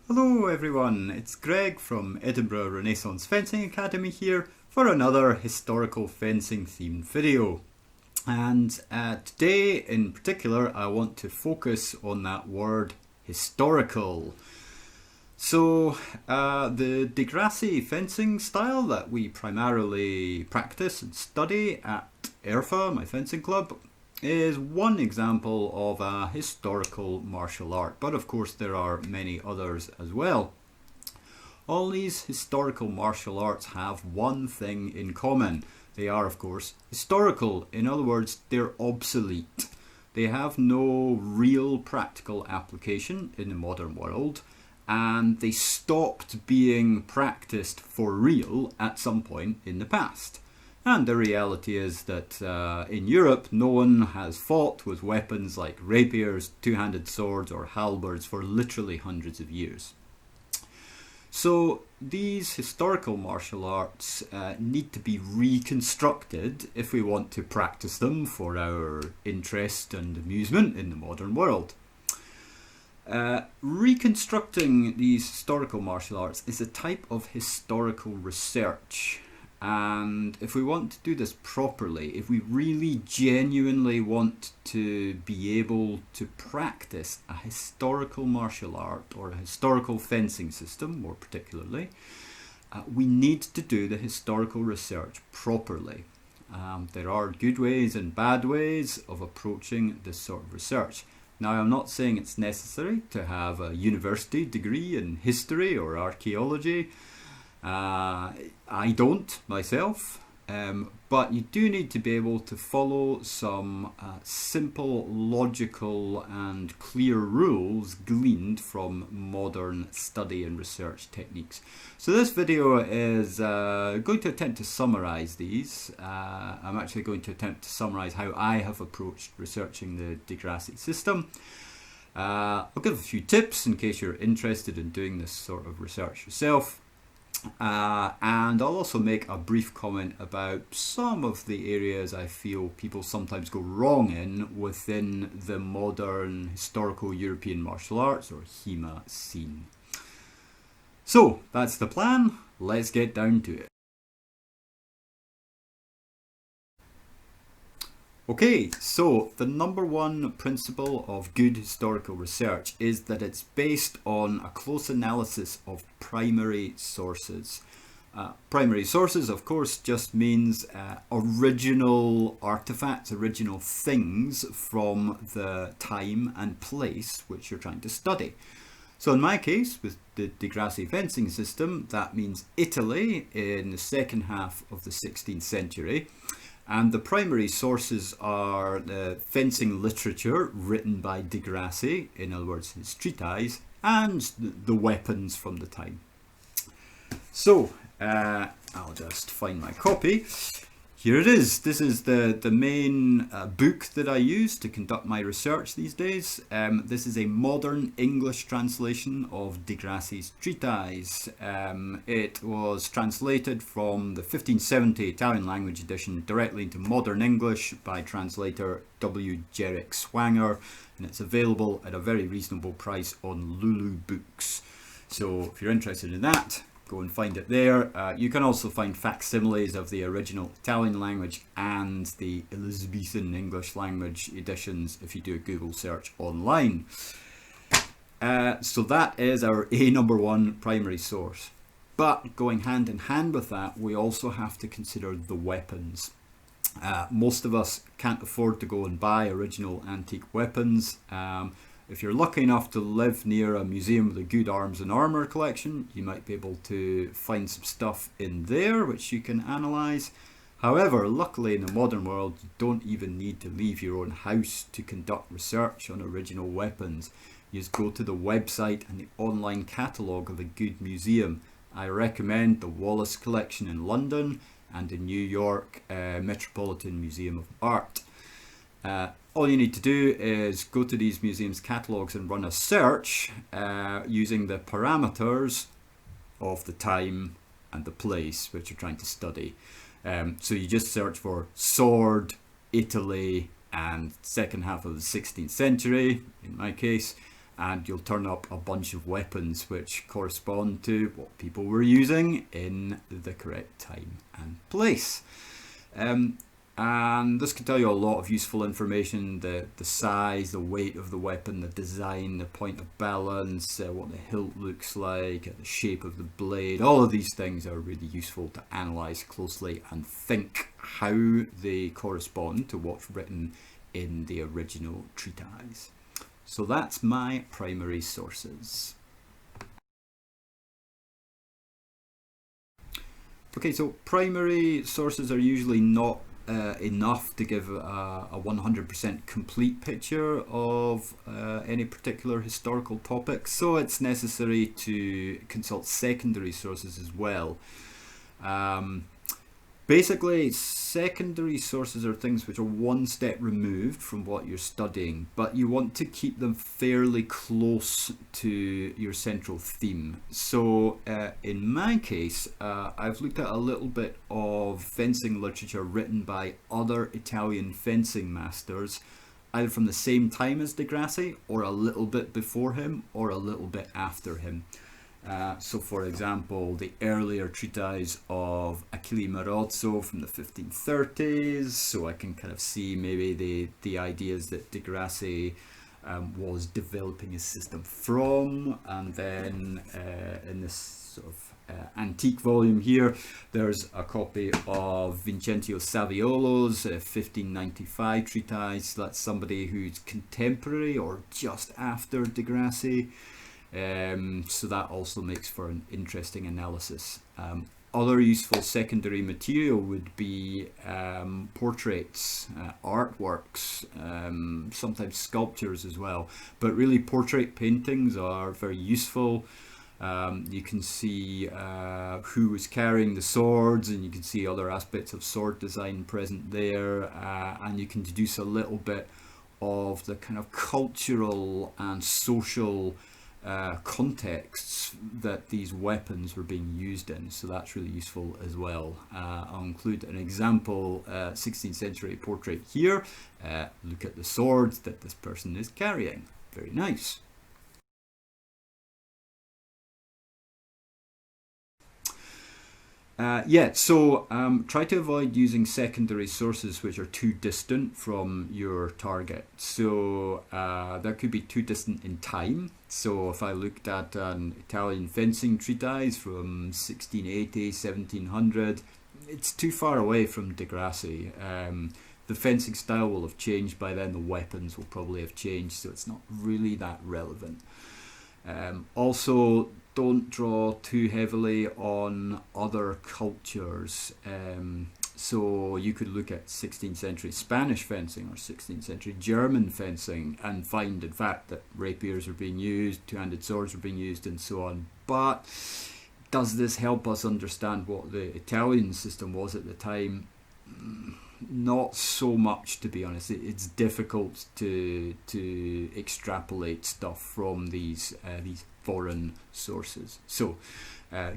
Hello everyone, it's Greg from Edinburgh Renaissance Fencing Academy here for another historical fencing themed video. And today in particular I want to focus on that word historical. So the Di Grassi fencing style that we primarily practice and study at ERFA, my fencing club, is one example of a historical martial art, but of course there are many others as well. All these historical martial arts have one thing in common. They are, of course, historical. In other words, they're obsolete. They have no real practical application in the modern world, and they stopped being practiced for real at some point in the past. And the reality is that in Europe, no one has fought with weapons like rapiers, two-handed swords or halberds for literally hundreds of years. So these historical martial arts need to be reconstructed if we want to practice them for our interest and amusement in the modern world. Reconstructing these historical martial arts is a type of historical research. And if we want to do this properly, if we really genuinely want to be able to practice a historical martial art or a historical fencing system, more particularly, we need to do the historical research properly. There are good ways and bad ways of approaching this sort of research. Now, I'm not saying it's necessary to have a university degree in history or archaeology. I don't myself, but you do need to be able to follow some simple, logical and clear rules gleaned from modern study and research techniques. So this video is going to attempt to summarize these. I'm actually going to attempt to summarize how I have approached researching the Di Grassi system. I'll give a few tips in case you're interested in doing this sort of research yourself. And I'll also make a brief comment about some of the areas I feel people sometimes go wrong in within the modern historical European martial arts or HEMA scene. So that's the plan. Let's get down to it. Okay, so the number one principle of good historical research is that it's based on a close analysis of primary sources. Primary sources, of course, just means original artifacts, original things from the time and place which you're trying to study. So in my case, with the Di Grassi fencing system, that means Italy in the second half of the 16th century. And the primary sources are the fencing literature written by Di Grassi, in other words his treatise, and the weapons from the time. So I'll just find my copy. Here it is. This is the main book that I use to conduct my research these days. This is a modern English translation of Di Grassi's treatise. It was translated from the 1570 Italian language edition directly into modern English by translator W. Jerrick Swanger, and it's available at a very reasonable price on Lulu Books. So if you're interested in that, go and find it there. You can also find facsimiles of the original Italian language and the Elizabethan English language editions if you do a Google search online. So that is our number one primary source. But going hand in hand with that, we also have to consider the weapons. Most of us can't afford to go and buy original antique weapons. If you're lucky enough to live near a museum with a good arms and armour collection, you might be able to find some stuff in there which you can analyse. However, luckily in the modern world, you don't even need to leave your own house to conduct research on original weapons. You just go to the website and the online catalogue of a good museum. I recommend the Wallace Collection in London and the New York Metropolitan Museum of Art. All you need to do is go to these museums' catalogues and run a search using the parameters of the time and the place which you're trying to study. So you just search for sword, Italy, and second half of the 16th century, in my case, and you'll turn up a bunch of weapons which correspond to what people were using in the correct time and place. And this can tell you a lot of useful information: the size, the weight of the weapon, the design, the point of balance, what the hilt looks like, the shape of the blade. All of these things are really useful to analyze closely and think how they correspond to what's written in the original treatise. So that's my primary sources. Okay, so primary sources are usually not enough to give a 100% complete picture of any particular historical topic, so it's necessary to consult secondary sources as well. Basically, secondary sources are things which are one step removed from what you're studying, but you want to keep them fairly close to your central theme. So in my case, I've looked at a little bit of fencing literature written by other Italian fencing masters, either from the same time as Di Grassi, or a little bit before him, or a little bit after him. So for example, the earlier treatise of Achille Marozzo from the 1530s, so I can kind of see maybe the ideas that Di Grassi was developing his system from. And then in this sort of antique volume here, there's a copy of Vincenzio Saviolo's 1595 treatise. That's somebody who's contemporary or just after Di Grassi. So that also makes for an interesting analysis. Other useful secondary material would be portraits, artworks, sometimes sculptures as well. But really, portrait paintings are very useful. You can see who was carrying the swords, and you can see other aspects of sword design present there, and you can deduce a little bit of the kind of cultural and social contexts that these weapons were being used in, so that's really useful as well. I'll include an example 16th century portrait here. Look at the swords that this person is carrying. Very nice. Try to avoid using secondary sources which are too distant from your target. So that could be too distant in time. So if I looked at an Italian fencing treatise from 1680, 1700, it's too far away from Di Grassi. The fencing style will have changed by then, the weapons will probably have changed, so it's not really that relevant. Also, don't draw too heavily on other cultures. So you could look at 16th century Spanish fencing or 16th century German fencing and find, in fact, that rapiers are being used, two-handed swords are being used, and so on. But does this help us understand what the Italian system was at the time? Not so much, to be honest. It's difficult to extrapolate stuff from these foreign sources. So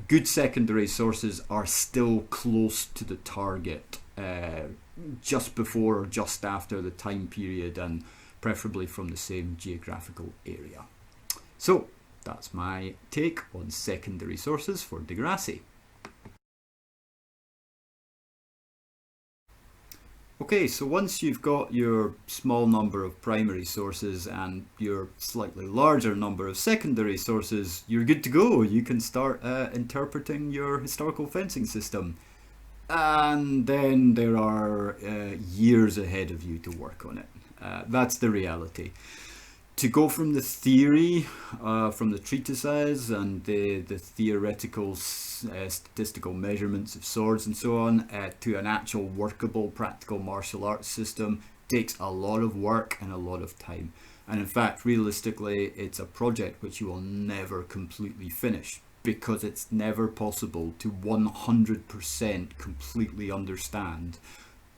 good secondary sources are still close to the target, just before or just after the time period, and preferably from the same geographical area. So that's my take on secondary sources for Di Grassi. Okay, so once you've got your small number of primary sources and your slightly larger number of secondary sources, you're good to go. You can start interpreting your historical fencing system. And then there are years ahead of you to work on it. That's the reality. To go from the theory, from the treatises and the theoretical statistical measurements of swords and so on, to an actual workable practical martial arts system takes a lot of work and a lot of time. And in fact, realistically, it's a project which you will never completely finish, because it's never possible to 100% completely understand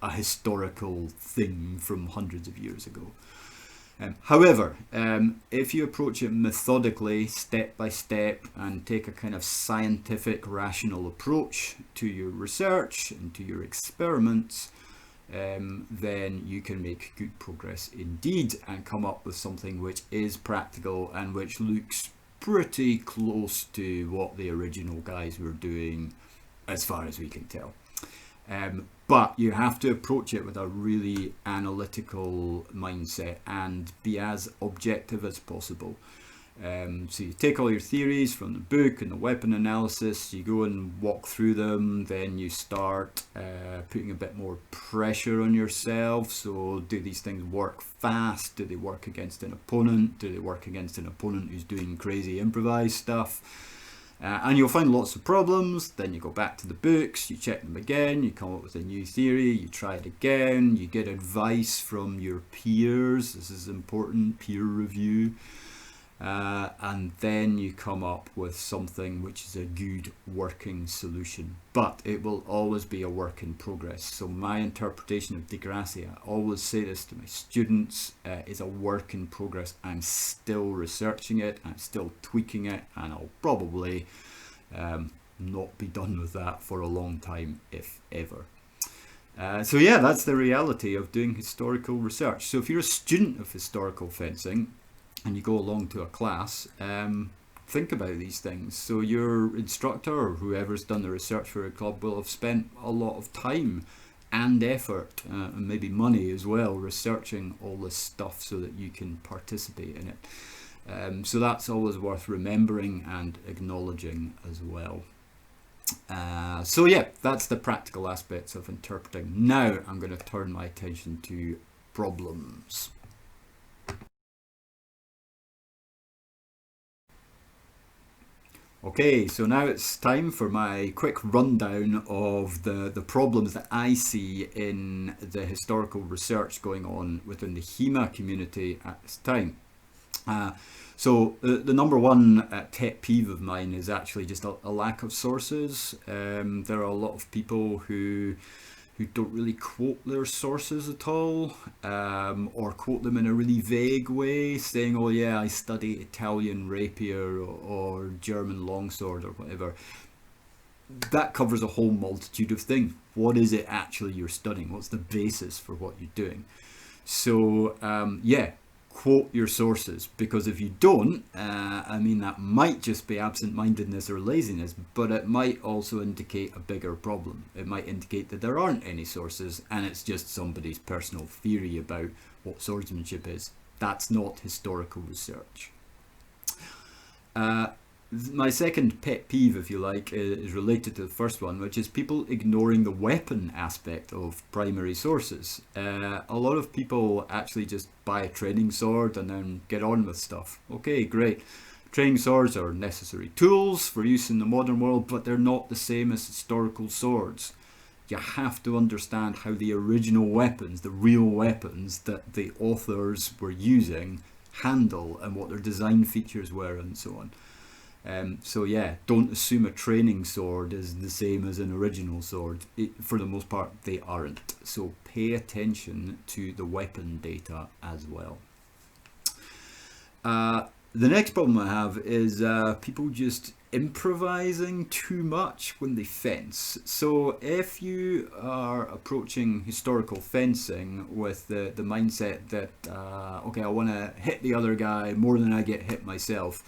a historical thing from hundreds of years ago. However, if you approach it methodically, step by step, and take a kind of scientific, rational approach to your research and to your experiments, then you can make good progress indeed and come up with something which is practical and which looks pretty close to what the original guys were doing as far as we can tell. But you have to approach it with a really analytical mindset and be as objective as possible. So you take all your theories from the book and the weapon analysis, you go and walk through them, then you start putting a bit more pressure on yourself. So do these things work fast? Do they work against an opponent? Do they work against an opponent who's doing crazy improvised stuff? And you'll find lots of problems. Then you go back to the books, you check them again, you come up with a new theory, you try it again, you get advice from your peers. This is important, peer review. And then you come up with something which is a good working solution, but it will always be a work in progress. So my interpretation of Degrassi, I always say this to my students, is a work in progress. I'm still researching it, I'm still tweaking it, and I'll probably not be done with that for a long time, if ever. So yeah, that's the reality of doing historical research. So if you're a student of historical fencing, and you go along to a class, think about these things. So your instructor or whoever's done the research for a club will have spent a lot of time and effort and maybe money as well researching all this stuff so that you can participate in it. So that's always worth remembering and acknowledging as well. So yeah, that's the practical aspects of interpreting. Now I'm going to turn my attention to problems. Okay, so now it's time for my quick rundown of the problems that I see in the historical research going on within the HEMA community at this time. So the number one pet peeve of mine is actually just a lack of sources. There are a lot of people who don't really quote their sources at all, or quote them in a really vague way, saying, oh yeah, I study Italian rapier or German longsword or whatever. That covers a whole multitude of things. What is it actually you're studying? What's the basis for what you're doing? So yeah, quote your sources, because if you don't, I mean, that might just be absent-mindedness or laziness, but it might also indicate a bigger problem. It might indicate that there aren't any sources and it's just somebody's personal theory about what swordsmanship is. That's not historical research. My second pet peeve, if you like, is related to the first one, which is people ignoring the weapon aspect of primary sources. A lot of people actually just buy a training sword and then get on with stuff. Okay, great. Training swords are necessary tools for use in the modern world, but they're not the same as historical swords. You have to understand how the original weapons, the real weapons that the authors were using, handle and what their design features were and so on. So yeah, don't assume a training sword is the same as an original sword. For the most part, they aren't. So pay attention to the weapon data as well. The next problem I have is people just improvising too much when they fence. So if you are approaching historical fencing with the mindset that, okay, I want to hit the other guy more than I get hit myself,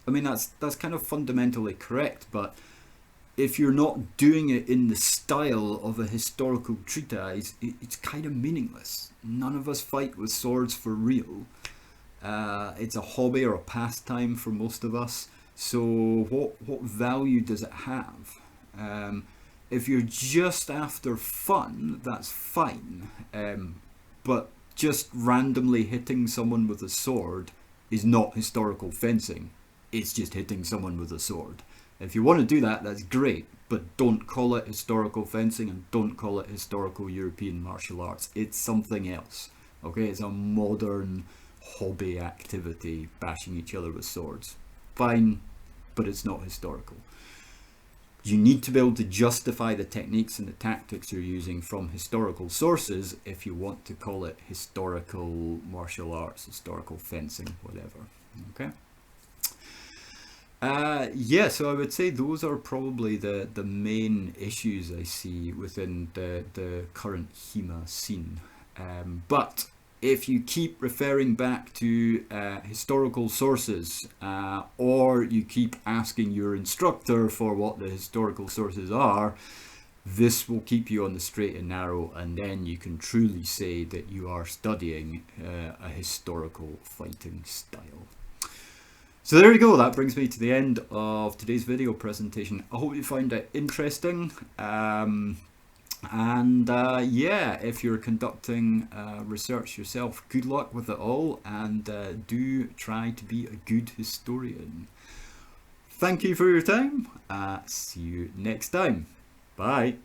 I mean, that's kind of fundamentally correct, but if you're not doing it in the style of a historical treatise, it's kind of meaningless. None of us fight with swords for real. It's a hobby or a pastime for most of us. So what value does it have? If you're just after fun, that's fine. But just randomly hitting someone with a sword is not historical fencing. It's just hitting someone with a sword. If you want to do that, that's great, but don't call it historical fencing and don't call it historical European martial arts. It's something else. Okay, it's a modern hobby activity, bashing each other with swords. Fine, but it's not historical. You need to be able to justify the techniques and the tactics you're using from historical sources if you want to call it historical martial arts, historical fencing, whatever. Okay. Yeah, so I would say those are probably the main issues I see within the current HEMA scene. But if you keep referring back to historical sources, or you keep asking your instructor for what the historical sources are, this will keep you on the straight and narrow, and then you can truly say that you are studying a historical fighting style. So there you go, that brings me to the end of today's video presentation. I hope you found it interesting. Yeah, if you're conducting research yourself, good luck with it all, and do try to be a good historian. Thank you for your time. See you next time. Bye.